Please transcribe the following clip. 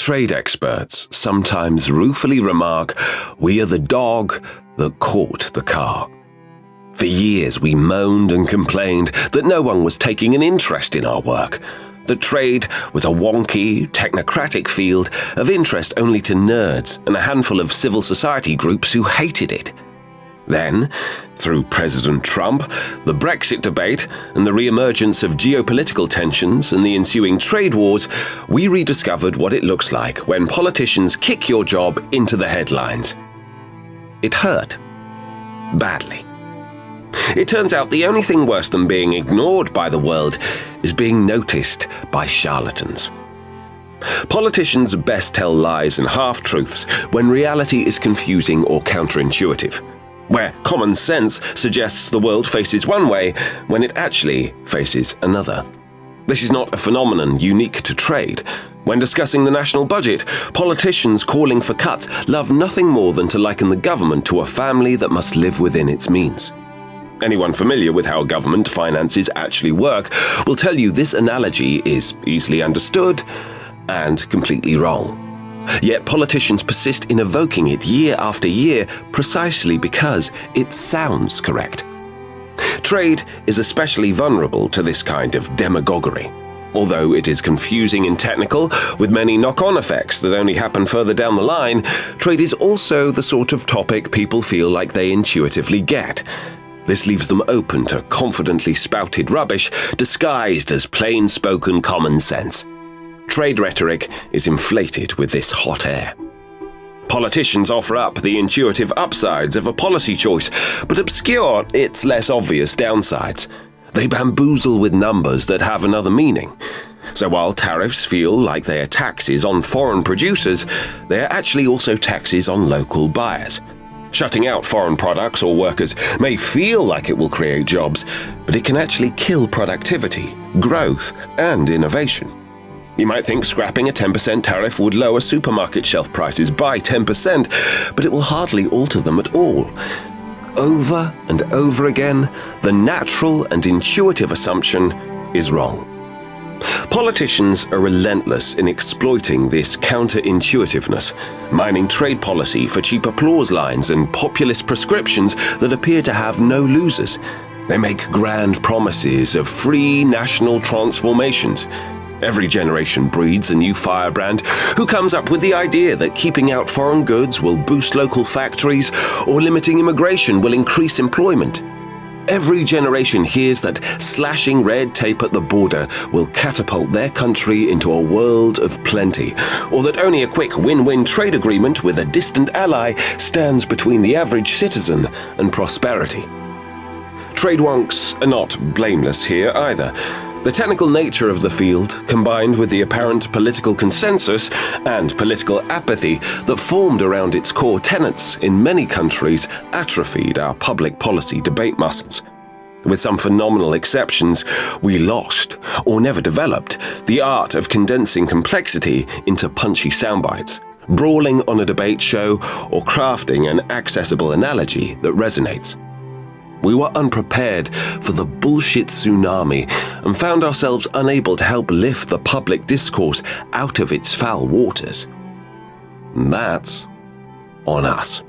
Trade experts sometimes ruefully remark, "We are the dog that caught the car." For years we moaned and complained that no one was taking an interest in our work, that trade was a wonky, technocratic field of interest only to nerds and a handful of civil society groups who hated it. Then, through President Trump, the Brexit debate, and the re-emergence of geopolitical tensions and the ensuing trade wars, we rediscovered what it looks like when politicians kick your job into the headlines. It hurt. Badly. It turns out the only thing worse than being ignored by the world is being noticed by charlatans. Politicians best tell lies and half-truths when reality is confusing or counterintuitive, where common sense suggests the world faces one way when it actually faces another. This is not a phenomenon unique to trade. When discussing the national budget, politicians calling for cuts love nothing more than to liken the government to a family that must live within its means. Anyone familiar with how government finances actually work will tell you this analogy is easily understood and completely wrong. Yet politicians persist in evoking it year after year precisely because it sounds correct. Trade is especially vulnerable to this kind of demagoguery. Although it is confusing and technical, with many knock-on effects that only happen further down the line, trade is also the sort of topic people feel like they intuitively get. This leaves them open to confidently spouted rubbish disguised as plain-spoken common sense. Trade rhetoric is inflated with this hot air. Politicians offer up the intuitive upsides of a policy choice, but obscure its less obvious downsides. They bamboozle with numbers that have another meaning. So while tariffs feel like they are taxes on foreign producers, they are actually also taxes on local buyers. Shutting out foreign products or workers may feel like it will create jobs, but it can actually kill productivity, growth, and innovation. You might think scrapping a 10% tariff would lower supermarket shelf prices by 10%, but it will hardly alter them at all. Over and over again, the natural and intuitive assumption is wrong. Politicians are relentless in exploiting this counterintuitiveness, mining trade policy for cheap applause lines and populist prescriptions that appear to have no losers. They make grand promises of free national transformations. Every generation breeds a new firebrand who comes up with the idea that keeping out foreign goods will boost local factories or limiting immigration will increase employment. Every generation hears that slashing red tape at the border will catapult their country into a world of plenty, or that only a quick win-win trade agreement with a distant ally stands between the average citizen and prosperity. Trade wonks are not blameless here either. The technical nature of the field, combined with the apparent political consensus and political apathy that formed around its core tenets in many countries, atrophied our public policy debate muscles. With some phenomenal exceptions, we lost, or never developed, the art of condensing complexity into punchy soundbites, brawling on a debate show, or crafting an accessible analogy that resonates. We were unprepared for the bullshit tsunami and found ourselves unable to help lift the public discourse out of its foul waters. And that's on us.